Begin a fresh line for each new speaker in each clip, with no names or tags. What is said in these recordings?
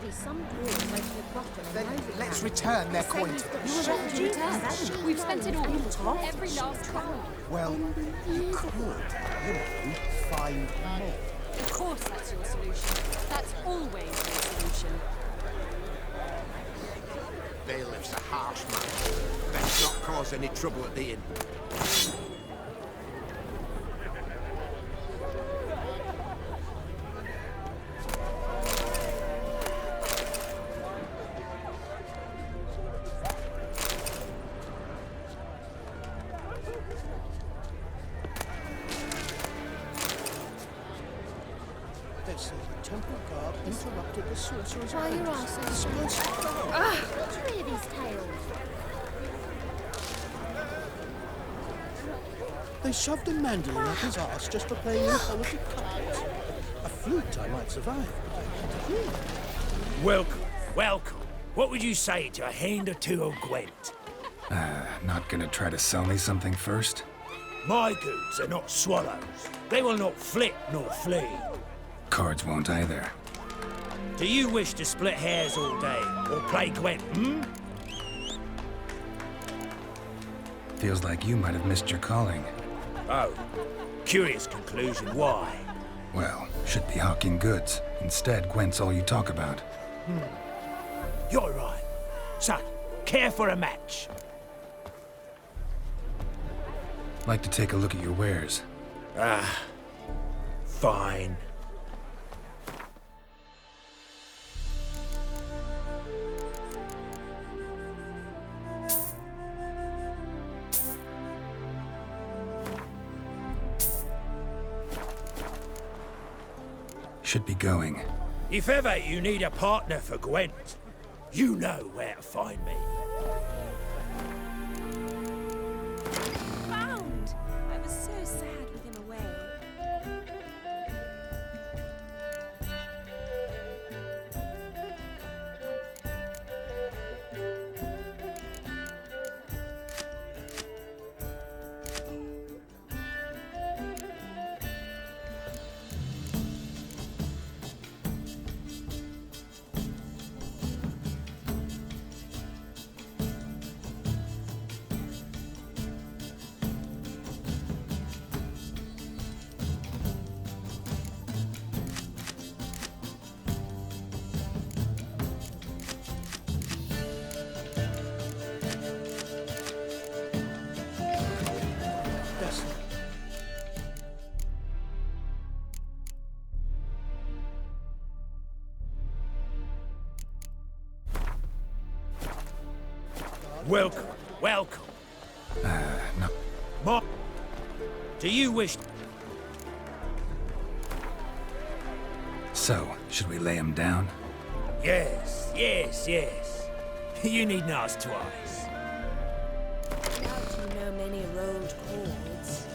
Surely some dwarves went to the bottom.
Then let's return their coin to them.
We've spent it all. Every last crown.
Well, you could, find more.
Of course that's your solution. That's always your solution.
Bailiff's a harsh man. Best not cause any trouble at the inn.
They say the temple guard interrupted the sorcerer's
Why you're all so strange. What do you hear these tales?
They shoved a mandolin up his arse just for playing inequality cards. A flute I might survive.
Welcome, welcome. What would you say to a hand or two of Gwent?
Not gonna try to sell me something first?
My goods are not swallows. They will not flit nor flee.
Cards won't either.
Do you wish to split hairs all day or play Gwent,
Feels like you might have missed your calling.
Oh, curious conclusion. Why?
Well, should be hawking goods. Instead, Gwent's all you talk about.
You're right. So, care for a match?
Like to take a look at your wares.
Fine.
Should be going.
If ever you need a partner for Gwent, you know where to find me.
Found! I was so sad with him away.
Welcome, welcome.
No.
Ma, do you wish...
So, should we lay him down?
Yes, yes, yes. You needn't ask twice.
Doubt you know many rolled chords.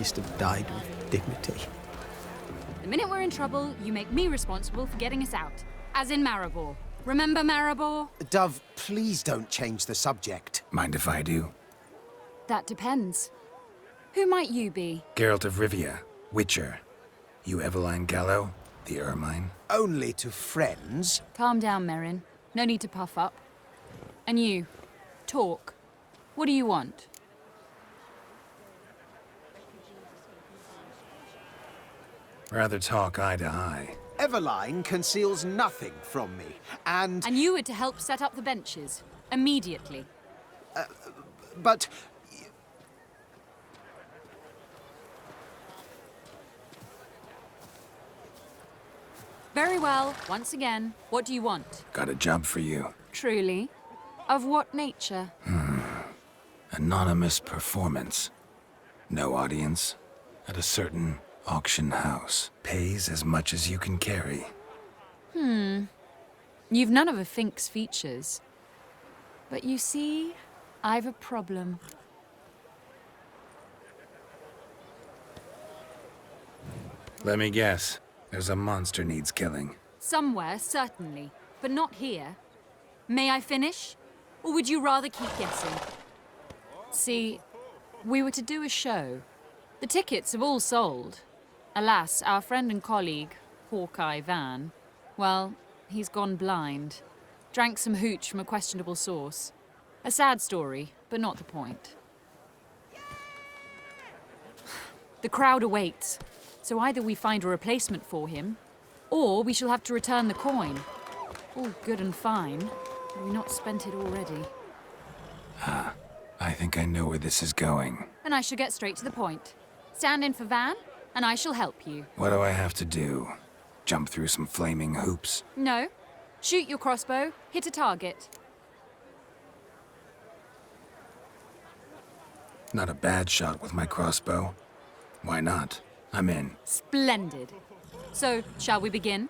least have died with dignity.
The minute we're in trouble, you make me responsible for getting us out. As in Maribor. Remember Maribor?
Dove, please don't change the subject.
Mind if I do?
That depends. Who might you be?
Geralt of Rivia, Witcher. You Eveline Gallo, the Ermine?
Only to friends.
Calm down, Merrin. No need to puff up. And you, talk. What do you want?
Rather talk eye to eye.
Eveline conceals nothing from me, and...
And you were to help set up the benches. Immediately.
But...
Very well. Once again, what do you want?
Got a job for you.
Truly? Of what nature?
Anonymous performance. No audience. At a certain auction house. Pays as much as you can carry.
You've none of a Fink's features. But you see, I've a problem.
Let me guess. There's a monster needs killing.
Somewhere, certainly. But not here. May I finish? Or would you rather keep guessing? See, we were to do a show. The tickets have all sold. Alas, our friend and colleague, Hawkeye Van, well, he's gone blind. Drank some hooch from a questionable source. A sad story, but not the point. The crowd awaits, so either we find a replacement for him, or we shall have to return the coin. All good and fine. Have we not spent it already?
I think I know where this is going.
And I shall get straight to the point. Stand in for Van, and I shall help you.
What do I have to do? Jump through some flaming hoops?
No. Shoot your crossbow, hit a target.
Not a bad shot with my crossbow. Why not? I'm in.
Splendid. So, shall we begin?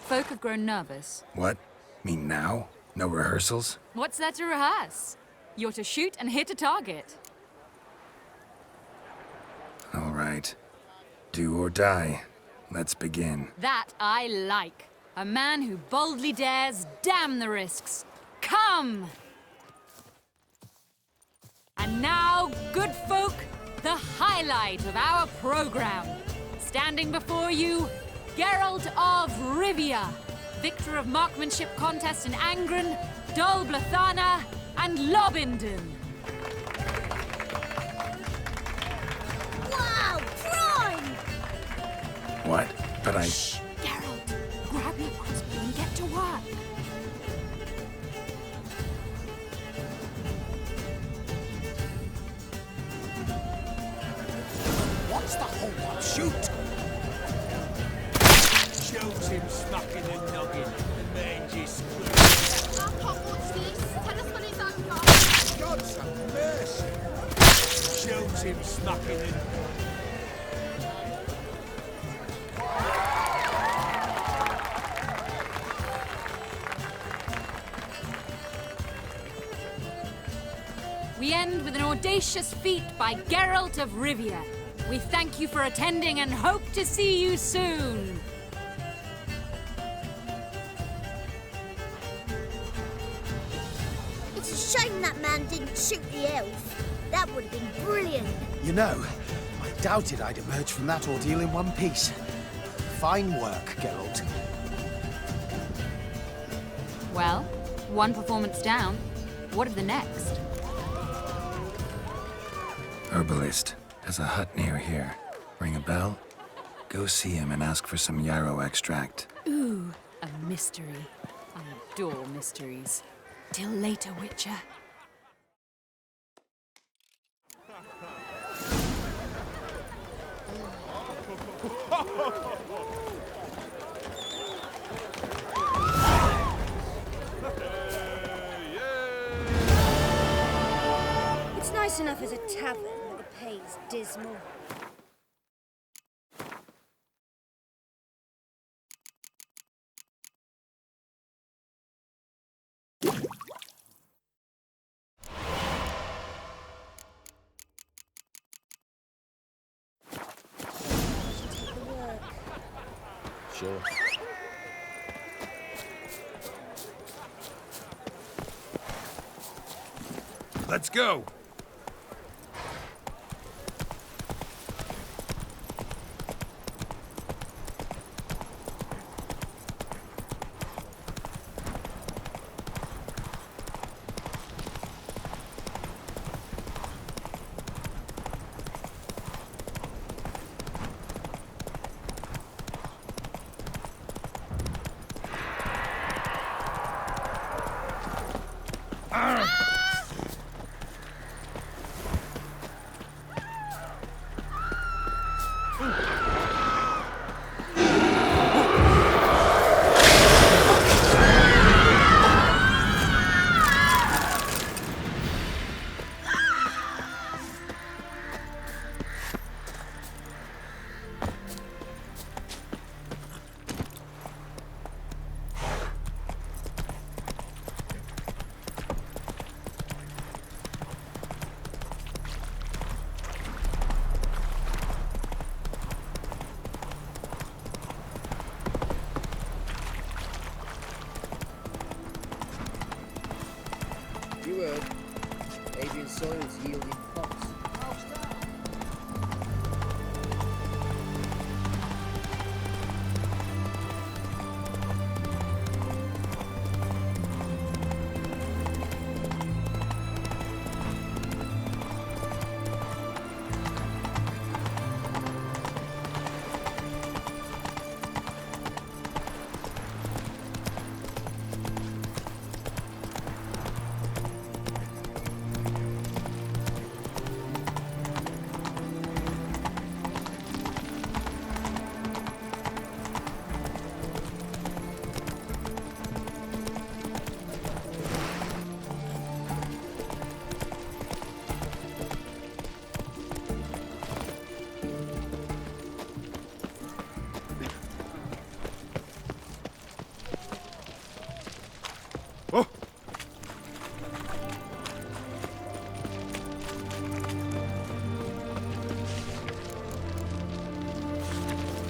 Folk have grown nervous.
What? Mean now? No rehearsals?
What's there to rehearse? You're to shoot and hit a target.
All right. Do or die. Let's begin.
That I like. A man who boldly dares, damn the risks. Come! And now, good folk, the highlight of our program. Standing before you, Geralt of Rivia, victor of marksmanship contests in Angren, Dol Blathana, and Lobindon.
Wow, prime!
What? But I...
Shh, Geralt, grab your crossbow and get to work.
What's the hold-up? Shoot!
Shows him smacking and noggin, and mangy screw.
I can't watch this. Tell us when it's over.
God's have mercy.
Shows him smacking and...
We end with an audacious feat by Geralt of Rivia. We thank you for attending and hope to see you soon.
It's a shame that man didn't shoot the elf. That would have been brilliant.
You know, I doubted I'd emerge from that ordeal in one piece. Fine work, Geralt.
Well, one performance down. What of the next?
Herbalist. Has a hut near here. Ring a bell? Go see him and ask for some yarrow extract.
Ooh, a mystery. I adore mysteries. Till later, Witcher.
It's nice enough as a tavern, but the pay's dismal.
sure.
Let's go!
You heard. Adrian soil's yielding pots.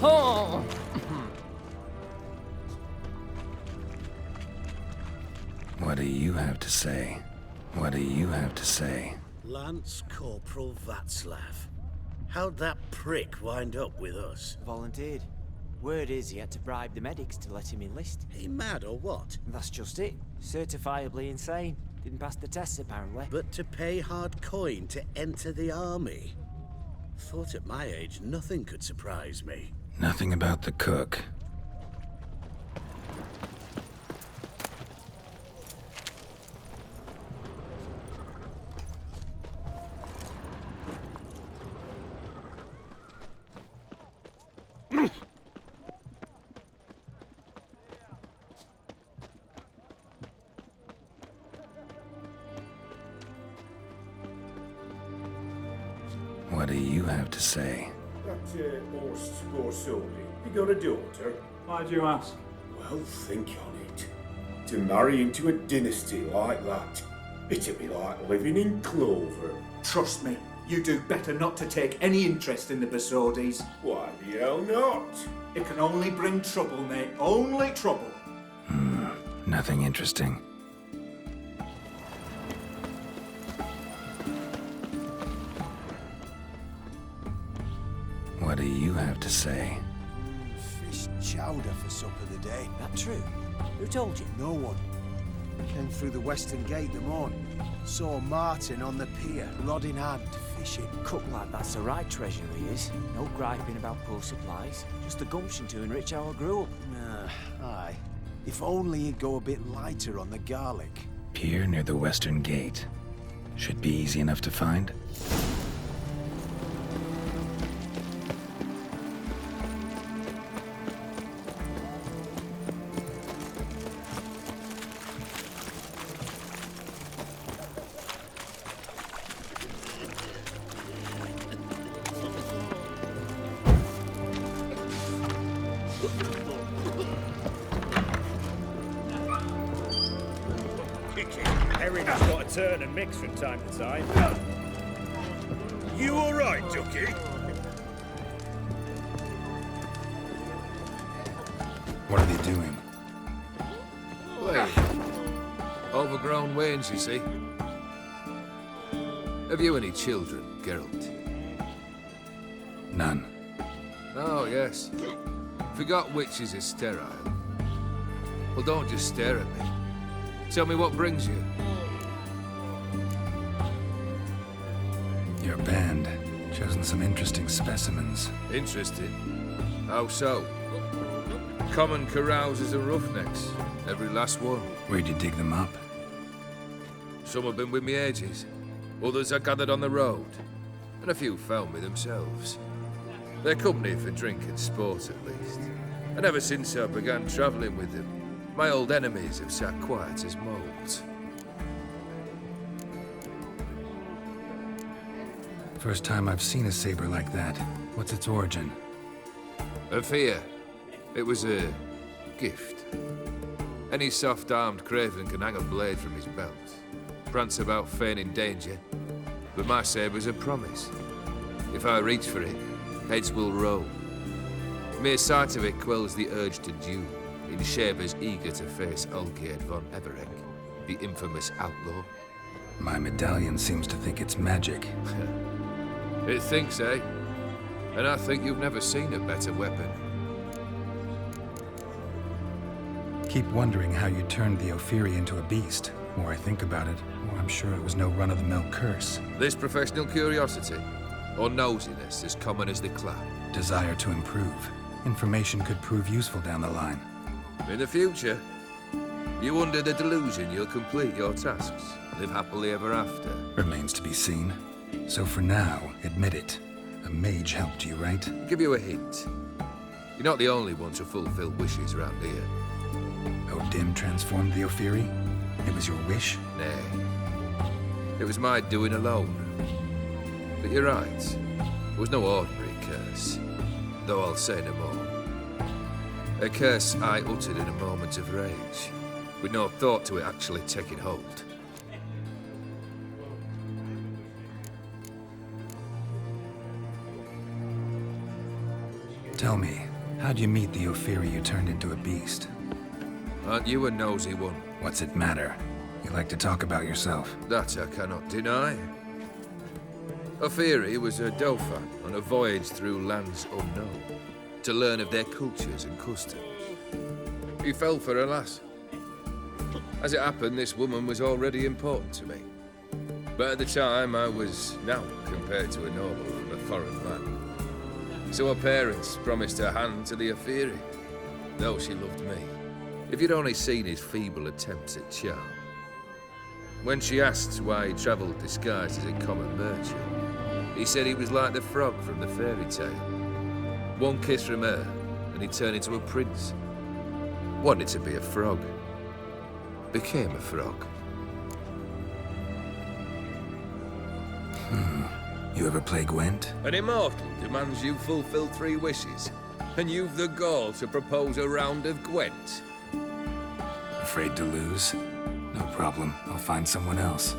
Oh!
What do you have to say? What do you have to say?
Lance Corporal Václav. How'd that prick wind up with us?
Volunteered. Word is he had to bribe the medics to let him enlist.
He mad or what?
That's just it. Certifiably insane. Didn't pass the tests, apparently.
But to pay hard coin to enter the army? Thought at my age nothing could surprise me.
Nothing about the cook. What do you have to say?
That horse Scorsone, you got a daughter?
Why'd you ask?
Well, think on it. To marry into a dynasty like that, it'd be like living in clover.
Trust me, you do better not to take any interest in the Basodis.
Why the hell not?
It can only bring trouble, mate. Only trouble.
Nothing interesting. What do you have to say?
Fish chowder for supper today.
That true? Who told you?
No one. Came through the western gate the morning. Saw Martin on the pier, rod in hand, fishing.
Cook like that's the right treasure he is. No griping about poor supplies. Just the gumption to enrich our gruel.
Aye. If only he'd go a bit lighter on the garlic.
Pier near the western gate. Should be easy enough to find.
Herring's got to turn and mix from time to time. You all right, Ducky?
What are they doing?
Well, overgrown wains, you see. Have you any children, Geralt?
None.
Oh, yes. Forgot witches are sterile. Well, don't just stare at me. Tell me what brings you.
Your band. Chosen some interesting specimens.
Interested? How so? Common carousers and roughnecks. Every last one.
Where'd you dig them up?
Some have been with me ages. Others I gathered on the road. And a few found me themselves. They're company for drink and sport, at least. And ever since I began travelling with them, my old enemies have sat quiet as moles.
First time I've seen a saber like that. What's its origin?
A fear. It was a gift. Any soft-armed craven can hang a blade from his belt, prance about feigning danger, but my saber's a promise. If I reach for it, heads will roll. Mere sight of it quells the urge to duel, in shavers eager to face Olgierd von Everec, the infamous outlaw.
My medallion seems to think it's magic.
It thinks, eh? And I think you've never seen a better weapon.
Keep wondering how you turned the Ophiri into a beast. The more I think about it, the more I'm sure it was no run-of-the-mill curse.
This professional curiosity, or nosiness as common as the clap?
Desire to improve. Information could prove useful down the line.
In the future, you under the delusion you'll complete your tasks, live happily ever after.
Remains to be seen. So for now, admit it. A mage helped you, right?
I'll give you a hint. You're not the only one to fulfill wishes around here.
O'Dim transformed the Ophiri? It was your wish?
Nay. It was my doing alone. But you're right. It was no ordinary curse. Though I'll say no more. A curse I uttered in a moment of rage, with no thought to it actually taking hold.
Tell me, how'd you meet the Ophiri you turned into a beast?
Aren't you a nosy one?
What's it matter? You like to talk about yourself.
That I cannot deny. Ophiri was a dauphin on a voyage through lands unknown, to learn of their cultures and customs. He fell for a lass. As it happened, this woman was already important to me. But at the time, I was naught compared to a noble from a foreign land. So her parents promised her hand to the Ophiri, though she loved me. If you'd only seen his feeble attempts at charm. When she asked why he travelled disguised as a common merchant, he said he was like the frog from the fairy tale. One kiss from her, and he turned into a prince. Wanted to be a frog. Became a frog.
You ever play Gwent?
An immortal demands you fulfill 3 wishes, and you've the gall to propose a round of Gwent.
Afraid to lose? No problem. I'll find someone else.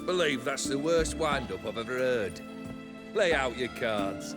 Believe that's the worst wind-up I've ever heard. Lay out your cards.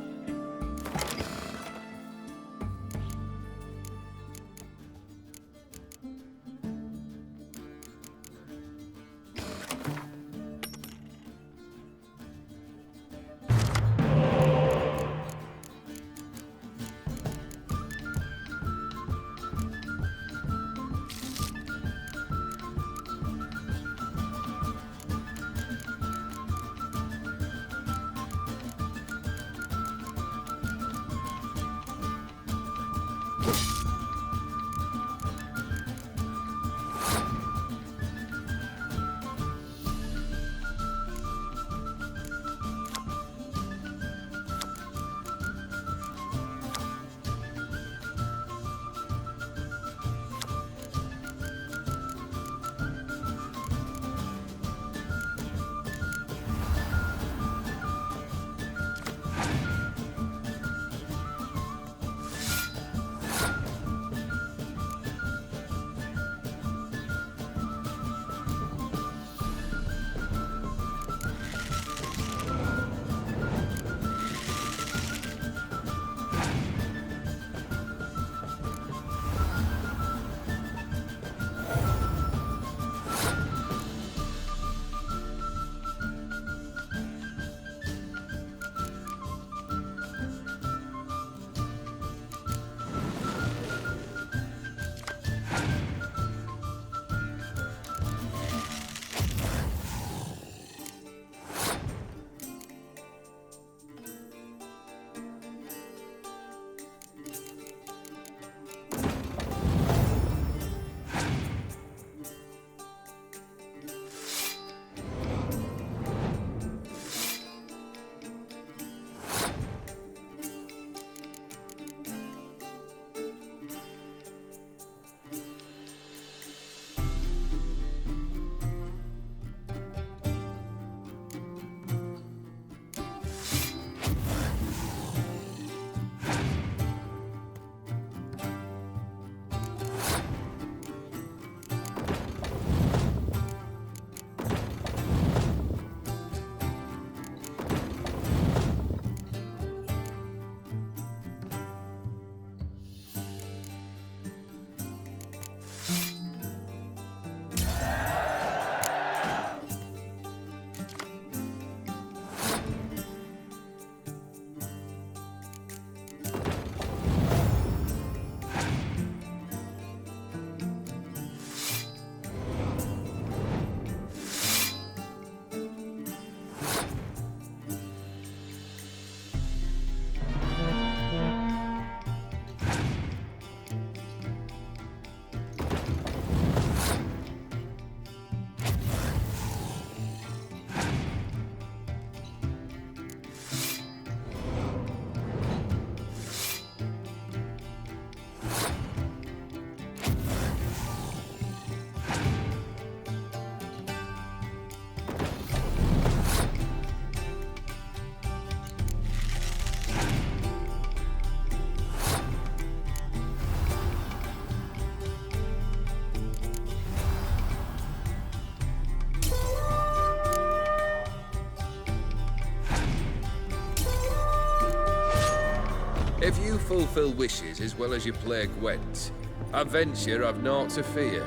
If you fulfill wishes as well as you play Gwent, I venture I've naught to fear.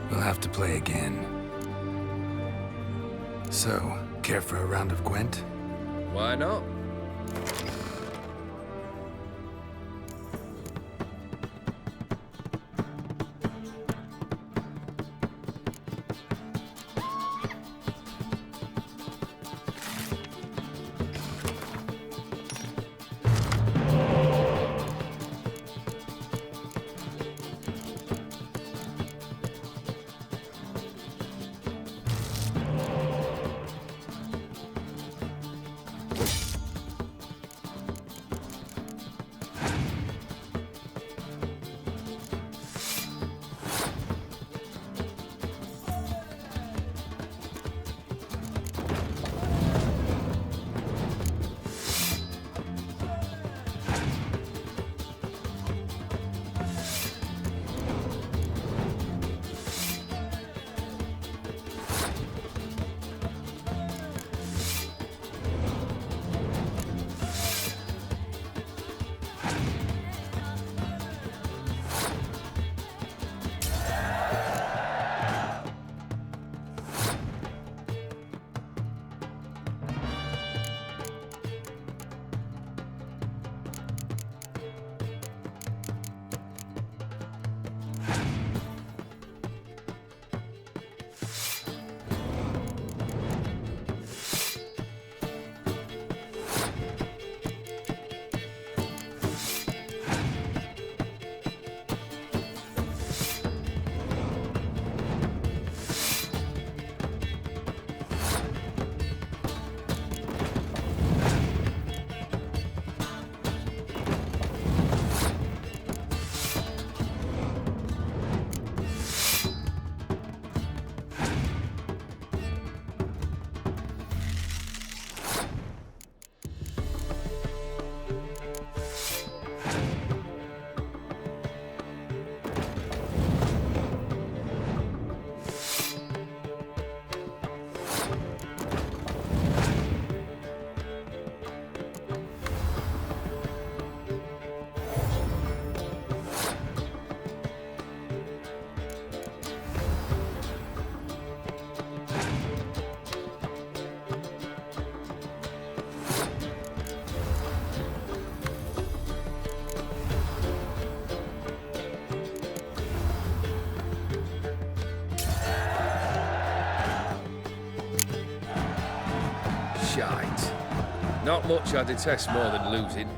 We'll have to play again. So, care for a round of Gwent?
Why not? Shite. Not much I detest more than losing.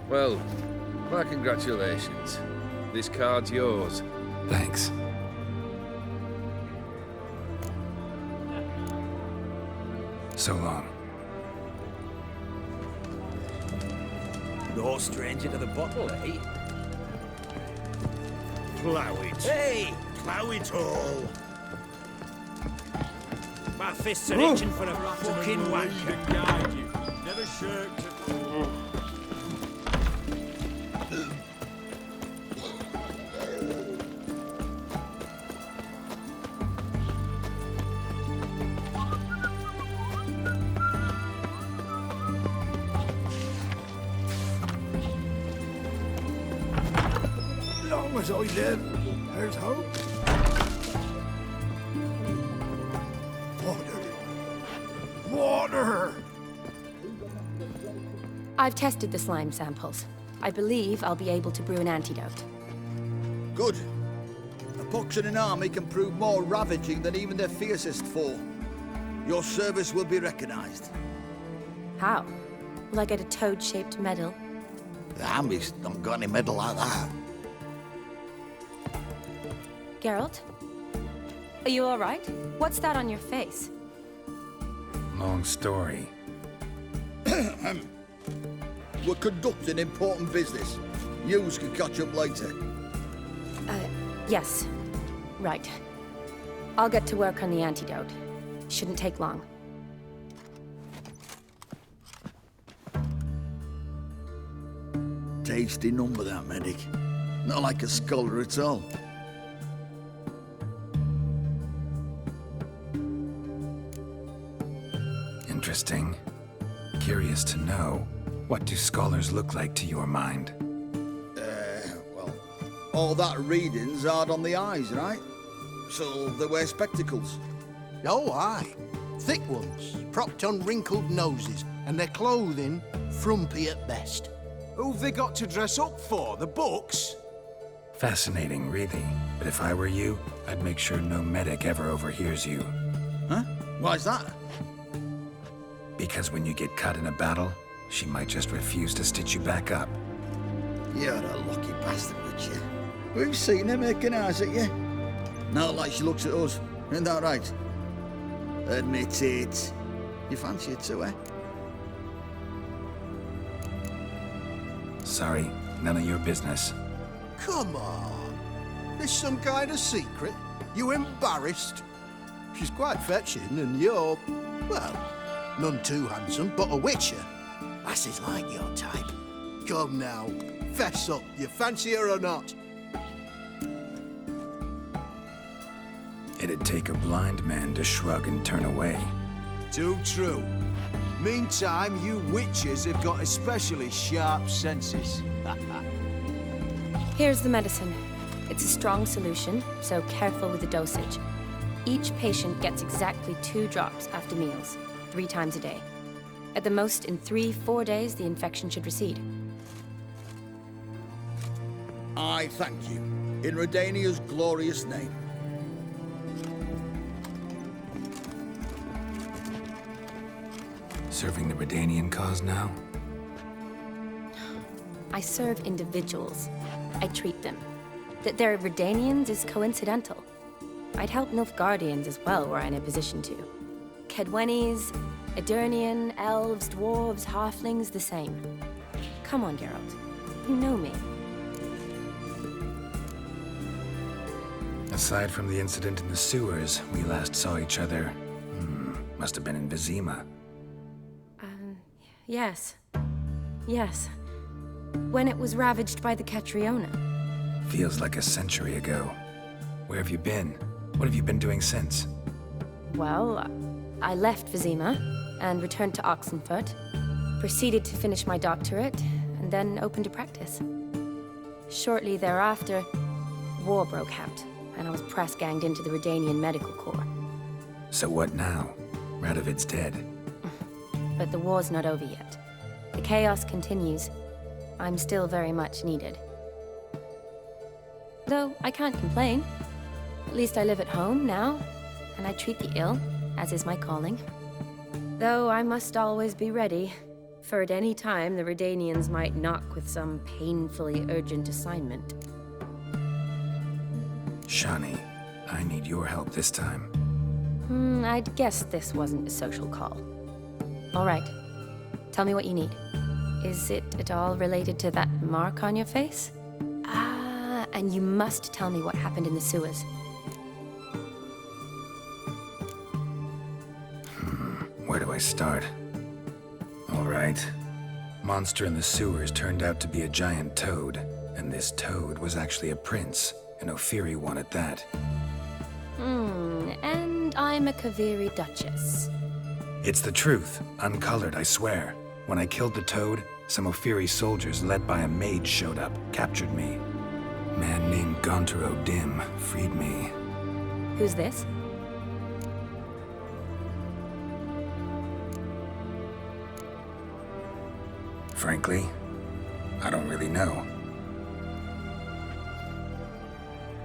Well, my congratulations. This card's yours.
Thanks. So long.
No stranger to the bottle, eh?
Plough it.
Hey!
Plough it all.
My fists are itching for a fucking wanker.
Guide you. Never shirk to...
Long as I live, there's hope. Water!
I've tested the slime samples. I believe I'll be able to brew an antidote.
Good. A pox in an army can prove more ravaging than even their fiercest foe. Your service will be recognized.
How? Will I get a toad-shaped medal?
The army's not got any medal like that.
Geralt? Are you all right? What's that on your face?
Long story.
We're conducting important business. Yous can catch up later.
Yes. Right. I'll get to work on the antidote. Shouldn't take long.
Tasty number, that medic. Not like a scholar at all.
Interesting. Curious to know. What do scholars look like to your mind?
Well, all that reading's hard on the eyes, right? So they wear spectacles.
Oh, aye. Thick ones, propped on wrinkled noses, and their clothing frumpy at best. Who've they got to dress up for? The books?
Fascinating, really. But if I were you, I'd make sure no medic ever overhears you.
Huh? Why's that?
Because when you get cut in a battle, she might just refuse to stitch you back up.
You're a lucky bastard, Witcher. We've seen her making eyes at you. Not like she looks at us. Isn't that right? Admit it. You fancy it too, eh?
Sorry, none of your business.
Come on. This some kind of secret? You embarrassed? She's quite fetching, and you're, well, none too handsome, but a witcher. Lasses like your type. Come now, fess up. You fancy her or not?
It'd take a blind man to shrug and turn away.
Too true. Meantime, you witches have got especially sharp senses.
Here's the medicine. It's a strong solution, so careful with the dosage. Each patient gets exactly 2 drops after meals, 3 times a day. At the most, in 3-4 days, the infection should recede.
I thank you. In Redania's glorious name.
Serving the Redanian cause now?
I serve individuals. I treat them. That they're Redanians is coincidental. I'd help Nilfgaardians as well were I in a position to. Kedwenis, Edirnian, elves, dwarves, halflings, the same. Come on, Geralt. You know me.
Aside from the incident in the sewers, we last saw each other. Must have been in Vizima.
Yes. Yes. When it was ravaged by the Catriona.
Feels like a century ago. Where have you been? What have you been doing since?
Well, I left Vizima and returned to Oxenfurt, proceeded to finish my doctorate, and then opened a practice. Shortly thereafter, war broke out, and I was press-ganged into the Redanian Medical Corps.
So what now? Radovid's dead.
But the war's not over yet. The chaos continues. I'm still very much needed. Though I can't complain. At least I live at home now, and I treat the ill, as is my calling. Though I must always be ready, for at any time the Redanians might knock with some painfully urgent assignment.
Shani, I need your help this time.
I'd guess this wasn't a social call. All right. Tell me what you need. Is it at all related to that mark on your face? Ah, and you must tell me what happened in the sewers.
Where do I start? All right. Monster in the sewers turned out to be a giant toad, and this toad was actually a prince, an Ophiri one at that.
And I'm a Kaviri Duchess.
It's the truth, uncolored, I swear. When I killed the toad, some Ophiri soldiers led by a mage showed up, captured me. Man named Gontar O'Dim freed me.
Who's this?
Frankly, I don't really know.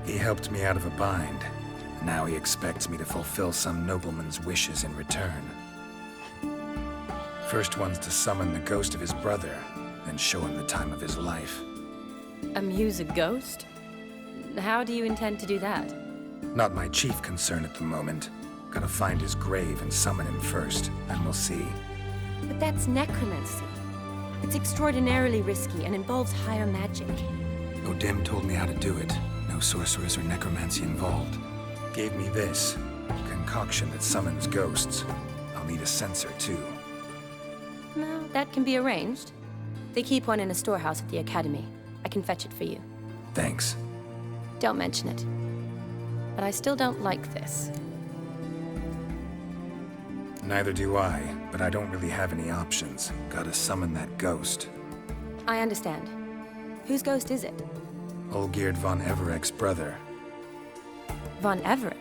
He helped me out of a bind. Now he expects me to fulfill some nobleman's wishes in return. First one's to summon the ghost of his brother, then show him the time of his life.
Amuse a ghost? How do you intend to do that?
Not my chief concern at the moment. Gotta find his grave and summon him first, and we'll see.
But that's necromancy. It's extraordinarily risky and involves higher magic.
O'Dim told me how to do it. No sorcerers or necromancy involved. Gave me this concoction that summons ghosts. I'll need a censer, too.
No, that can be arranged. They keep one in a storehouse at the academy. I can fetch it for you.
Thanks.
Don't mention it. But I still don't like this.
Neither do I, but I don't really have any options. Gotta summon that ghost.
I understand. Whose ghost is it?
Olgierd von Everec's brother.
Von Everec?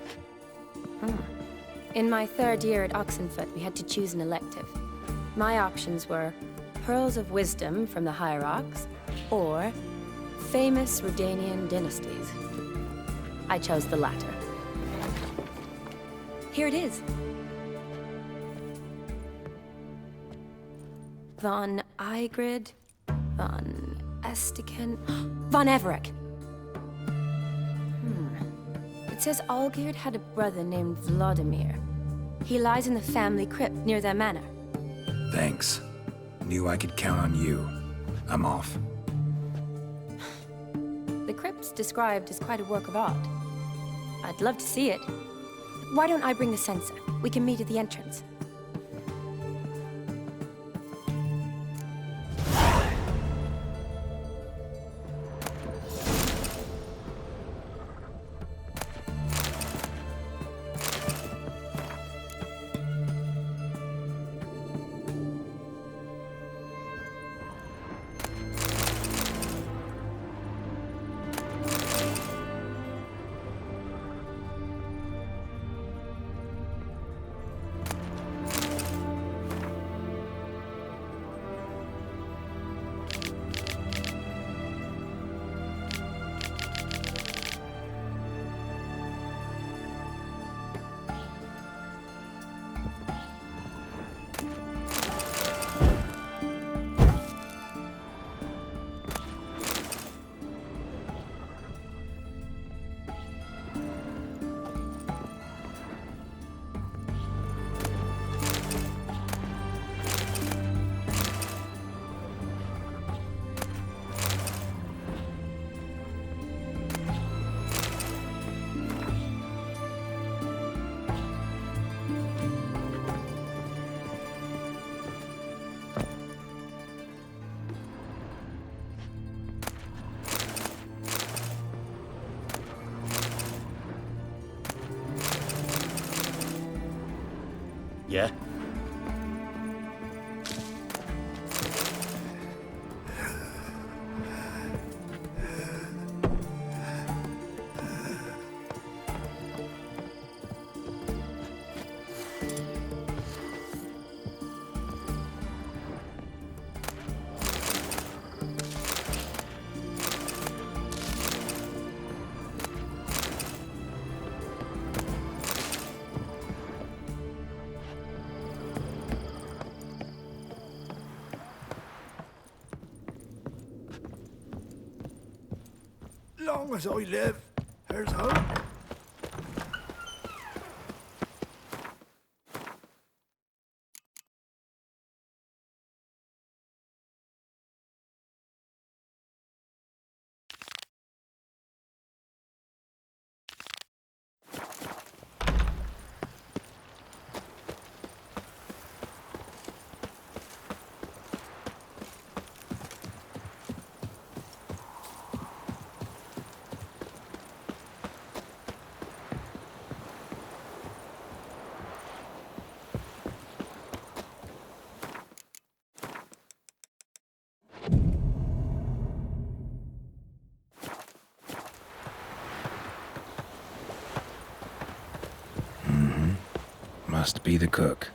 In my 3rd year at Oxenfoot, we had to choose an elective. My options were Pearls of Wisdom from the Hierarchs, or Famous Redanian Dynasties. I chose the latter. Here it is. Von Igrid, Von Estiken, Von Everec. It says Olgierd had a brother named Vladimir. He lies in the family crypt near their manor.
Thanks. Knew I could count on you. I'm off.
The crypt's described as quite a work of art. I'd love to see it. Why don't I bring the censer? We can meet at the entrance.
Yeah?
Long as I live, there's hope.
Must be the cook.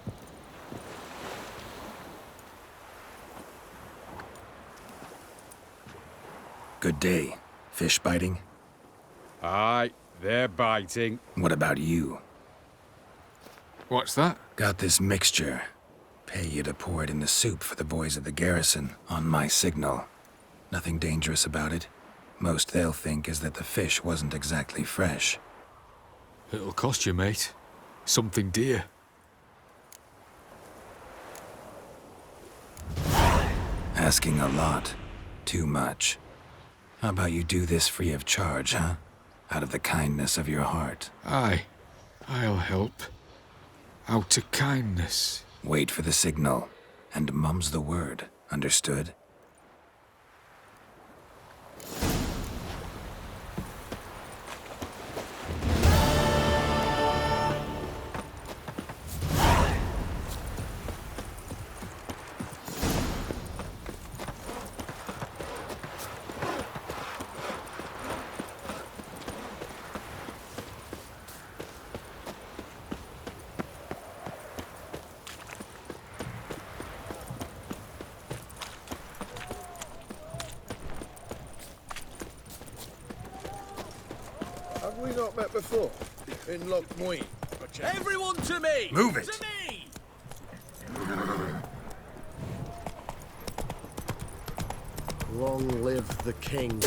Good day. Fish biting?
Aye, they're biting.
What about you?
What's that?
Got this mixture. Pay you to pour it in the soup for the boys of the garrison, on my signal. Nothing dangerous about it. Most they'll think is that the fish wasn't exactly fresh.
It'll cost you, mate. Something dear.
Asking a lot. Too much. How about you do this free of charge, huh? Out of the kindness of your heart.
Aye, I'll help. Out of kindness.
Wait for the signal, and mum's the word. Understood?
not met before? In Loch Muin?
Everyone to me!
Move it!
To me!
Long live the king.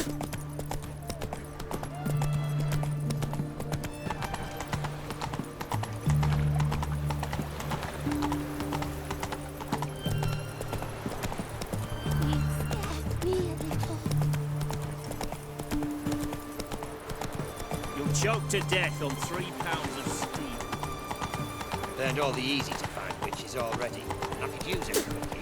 You'll choke to death on 3 pounds of steel.
Learned all the easy to find witches already. I could use it quickly.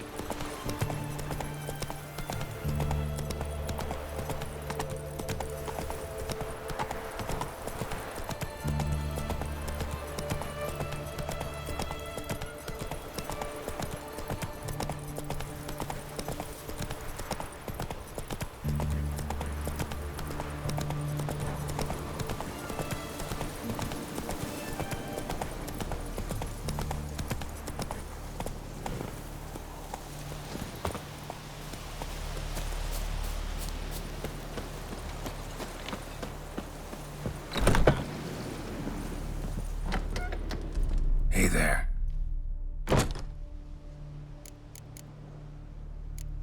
Hey there.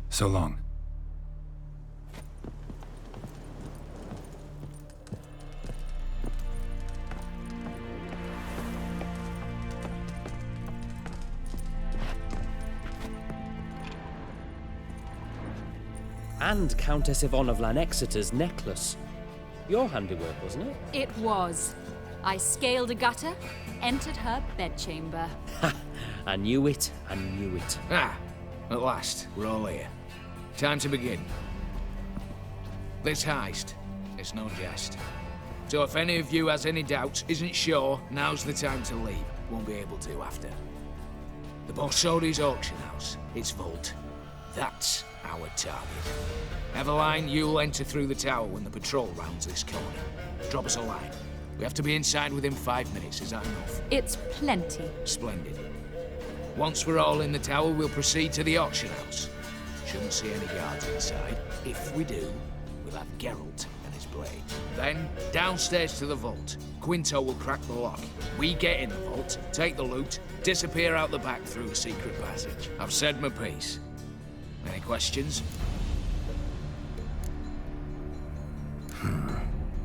So long.
And Countess Yvonne of Lanexeter's necklace. Your handiwork, wasn't it?
It was. I scaled a gutter, entered her bedchamber.
Ha! I knew it. I knew it.
Ah, at last, we're all here. Time to begin. This heist, it's no jest. So if any of you has any doubts, isn't sure, now's the time to leave. Won't be able to after. The Borsodi's auction house, its vault. That's our target. Eveline, you'll enter through the tower when the patrol rounds this corner. Drop us a line. We have to be inside within 5 minutes, is that enough?
It's plenty.
Splendid. Once we're all in the tower, we'll proceed to the auction house. Shouldn't see any guards inside. If we do, we'll have Geralt and his blade. Then, downstairs to the vault. Quinto will crack the lock. We get in the vault, take the loot, disappear out the back through a secret passage. I've said my piece. Any questions?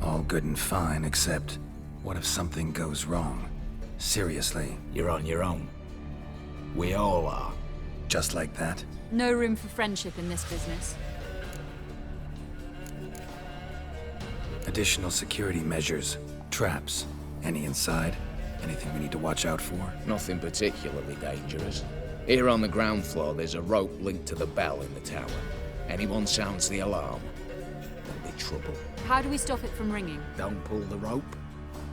All good and fine, except what if something goes wrong? Seriously.
You're on your own. We all are.
Just like that?
No room for friendship in this business.
Additional security measures, traps. Any inside? Anything we need to watch out for?
Nothing particularly dangerous. Here on the ground floor, there's a rope linked to the bell in the tower. Anyone sounds the alarm, there'll be trouble.
How do we stop it from ringing?
Don't pull the rope.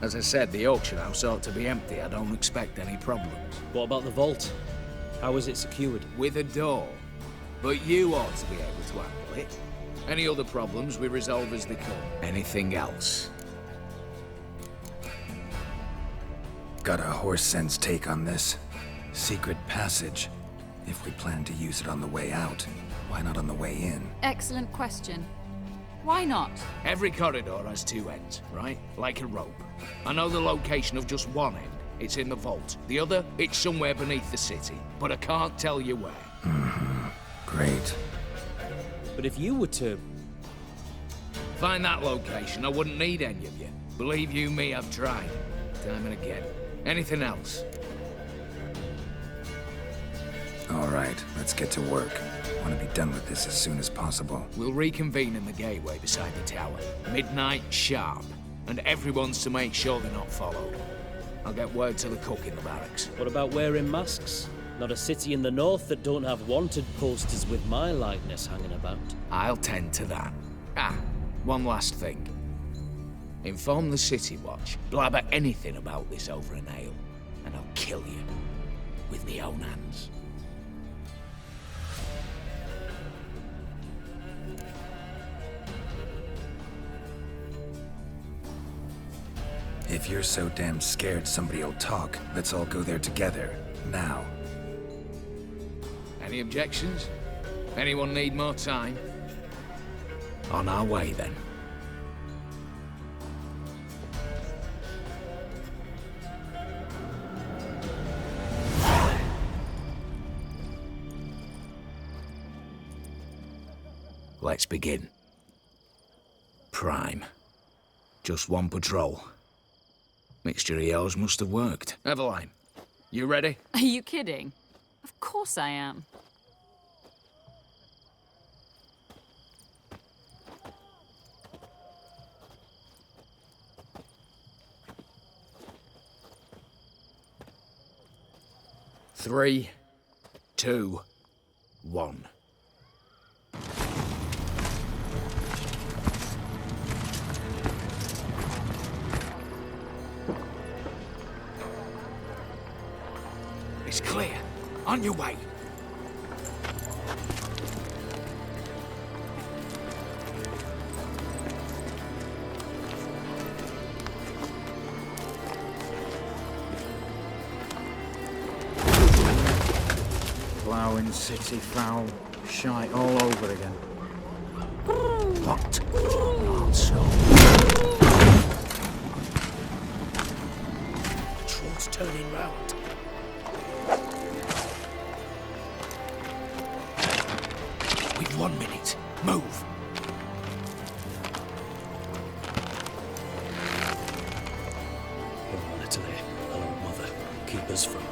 As I said, the auction house ought to be empty. I don't expect any problems.
What about the vault? How is it secured?
With a door. But you ought to be able to handle it. Any other problems we resolve as they come. Anything else?
Got a horse sense take on this. Secret passage. If we plan to use it on the way out, why not on the way in?
Excellent question. Why not?
Every corridor has 2 ends, right? Like a rope. I know the location of just one end. It's in the vault. The other, it's somewhere beneath the city. But I can't tell you where.
Great.
But if you were to...
find that location, I wouldn't need any of you. Believe you me, I've tried. Time and again. Anything else?
All right, let's get to work. Want to be done with this as soon as possible.
We'll reconvene in the gateway beside the tower. Midnight sharp. And everyone's to make sure they're not followed. I'll get word to the cook in the barracks.
What about wearing masks? Not a city in the north that don't have wanted posters with my likeness hanging about.
I'll tend to that. Ah, one last thing. Inform the City Watch. Blabber anything about this over an ale, and I'll kill you. With my own hands.
If you're so damn scared somebody'll talk, let's all go there together. Now.
Any objections? Anyone need more time? On our way, then. let's begin. Prime. Just one patrol. Mixture of yours must have worked. Eveline, you ready?
Are you kidding? Of course I am.
Three, two, one. It's clear. On your way.
Ploughing city foul, shite all over again.
What? Also.
Troll's turning round.
We've 1 minute. Move.
Don't want her to hear. Hello, mother. Keep us from.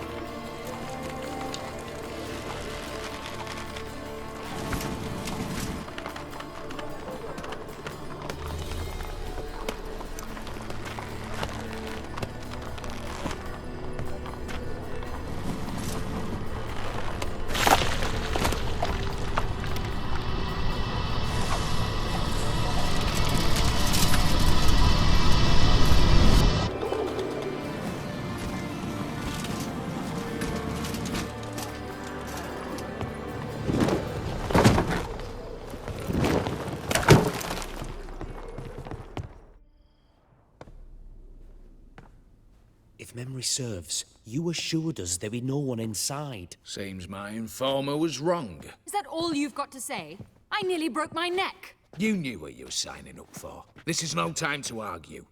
If memory serves, you assured us there be no one inside.
Seems my informer was wrong.
Is that all you've got to say? I nearly broke my neck.
You knew what you were signing up for. This is no time to argue.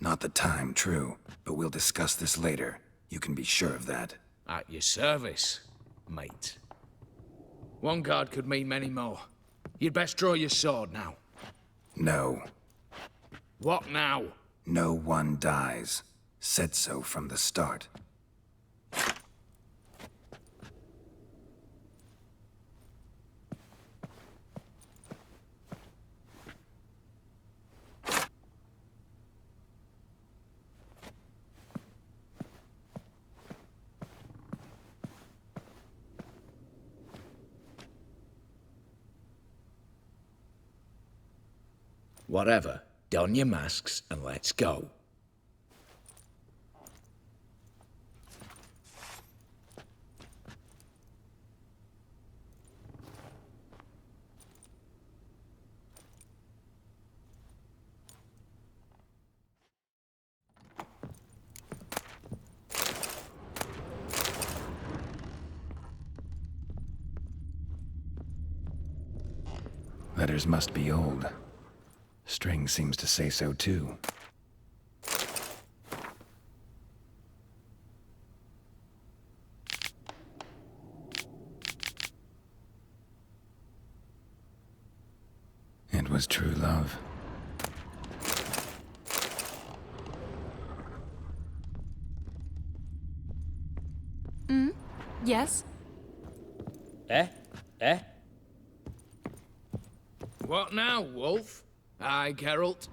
Not the time, true. But we'll discuss this later. You can be sure of that.
At your service, mate. One guard could mean many more. You'd best draw your sword now.
No.
What now?
No one dies. Said so from the start.
Whatever. Don your masks and let's go.
Letters must be old. String seems to say so too. It was true love.
Yes?
Eh?
What now, Wolf? Aye, Geralt.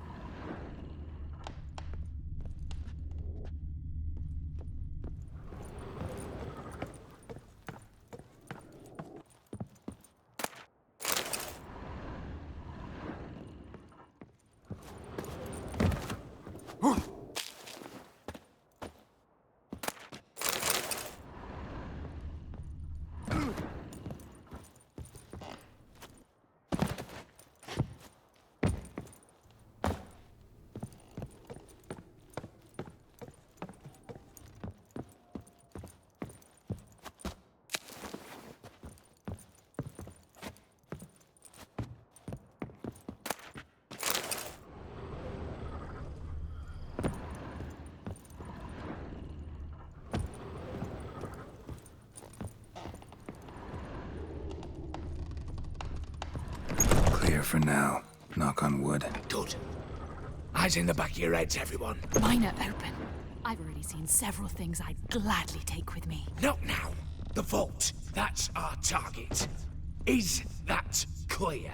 now. Knock on wood.
Good. Eyes in the back of your heads, everyone.
Mine are open. I've already seen several things I'd gladly take with me.
Not now. The vault. That's our target. Is that clear?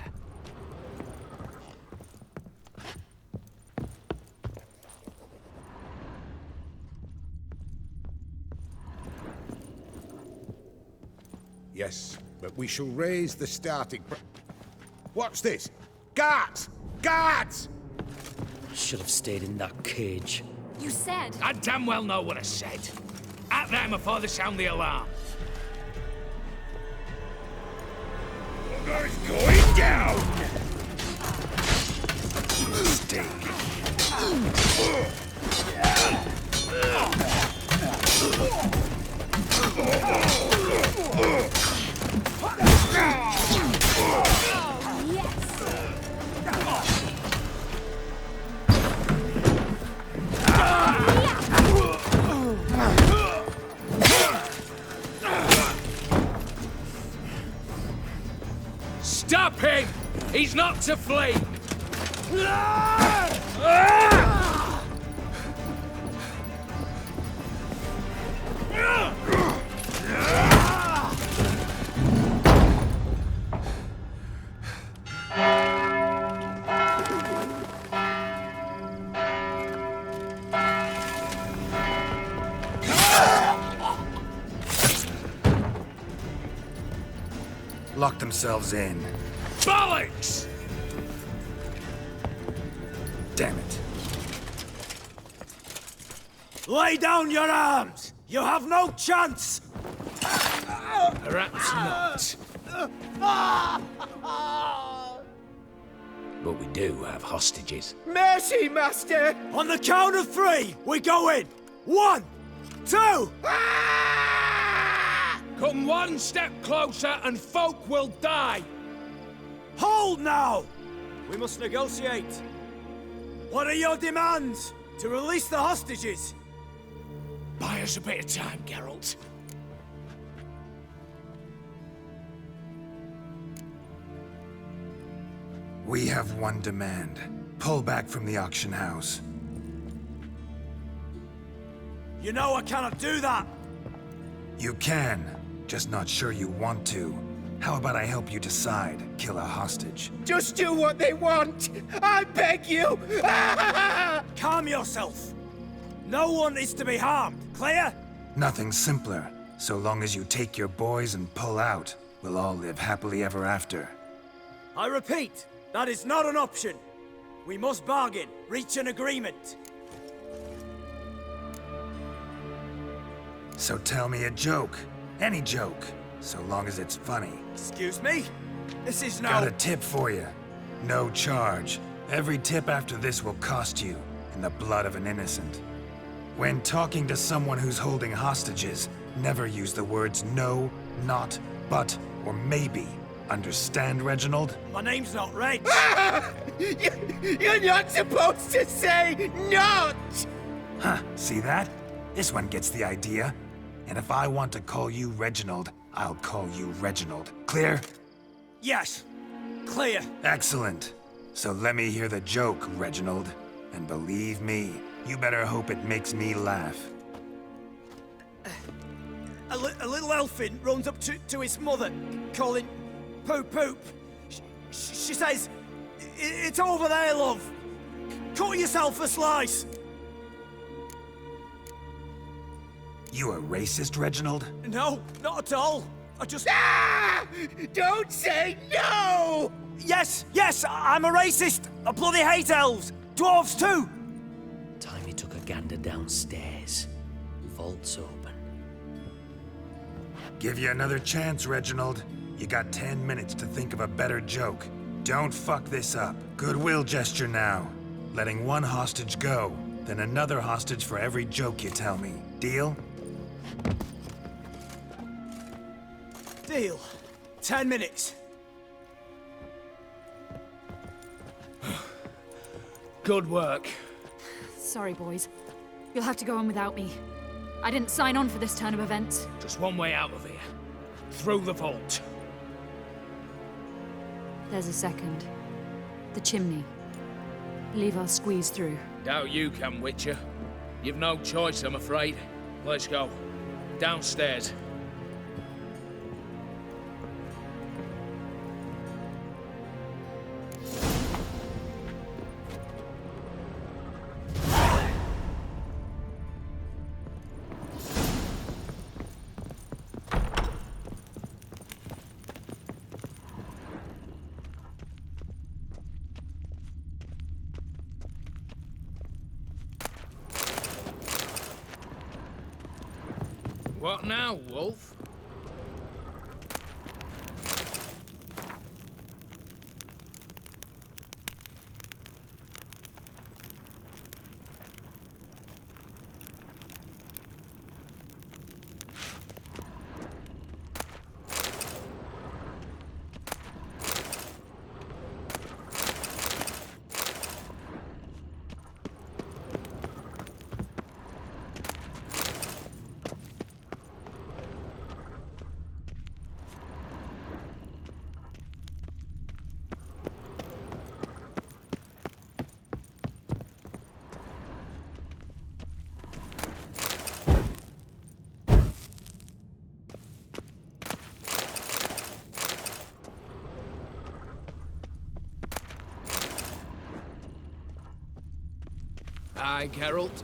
Yes, but we shall raise the starting What's this? Guards! Guards!
Should have stayed in that cage.
You said...
I damn well know what I said. At them before they sound the alarm.
It's going down!
Stay.
Stop him! He's not to flee!
Lock themselves in.
Bollocks!
Damn it.
Lay down your arms! You have no chance!
Perhaps not. But we do have hostages.
Mercy, Master! On the count of 3, we go in! 1, 2...
Come one step closer and folk will die!
Hold now! We must negotiate. What are your demands? To release the hostages?
Buy us a bit of time, Geralt.
We have one demand. Pull back from the auction house.
You know I cannot do that!
You can, just not sure you want to. How about I help you decide? Kill a hostage.
Just do what they want! I beg you! Calm yourself! No one is to be harmed, clear?
Nothing simpler. So long as you take your boys and pull out, we'll all live happily ever after.
I repeat, that is not an option. We must bargain, reach an agreement.
So tell me a joke. Any joke. So long as it's funny.
Excuse me? This is no...
Got a tip for you. No charge. Every tip after this will cost you, in the blood of an innocent. When talking to someone who's holding hostages, never use the words no, not, but, or maybe. Understand, Reginald?
My name's not Reg. You're not supposed to say not!
Huh, see that? This one gets the idea. And if I want to call you Reginald, I'll call you Reginald. Clear?
Yes. Clear.
Excellent. So let me hear the joke, Reginald. And believe me, you better hope it makes me laugh.
A little elfin runs up to his mother, calling Poop Poop. She says, "It's over there, love. Cut yourself a slice."
You a racist, Reginald?
No, not at all. I just... Ah! Don't say no! Yes, I'm a racist. I bloody hate elves. Dwarves too.
Time he took a gander downstairs. Vault's open.
Give you another chance, Reginald. You got 10 minutes to think of a better joke. Don't fuck this up. Goodwill gesture now. Letting one hostage go, then another hostage for every joke you tell me. Deal?
Deal. 10 minutes.
Good work.
Sorry, boys. You'll have to go on without me. I didn't sign on for this turn of events.
Just one way out of here. Through the vault.
There's a second. The chimney. Believe I'll squeeze through.
Doubt you can, Witcher. You've no choice, I'm afraid. Let's go. Downstairs. What now, Wolf? Aye, Geralt.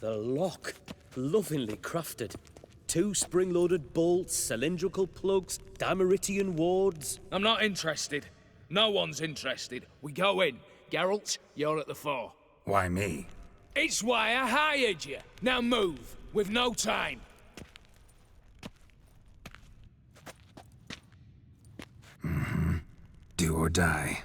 The lock. Lovingly crafted. 2 spring-loaded bolts, cylindrical plugs, Dameritian wards.
I'm not interested. No one's interested. We go in. Geralt, you're at the fore.
Why me?
It's why I hired you. Now move. We've no time.
Do or die.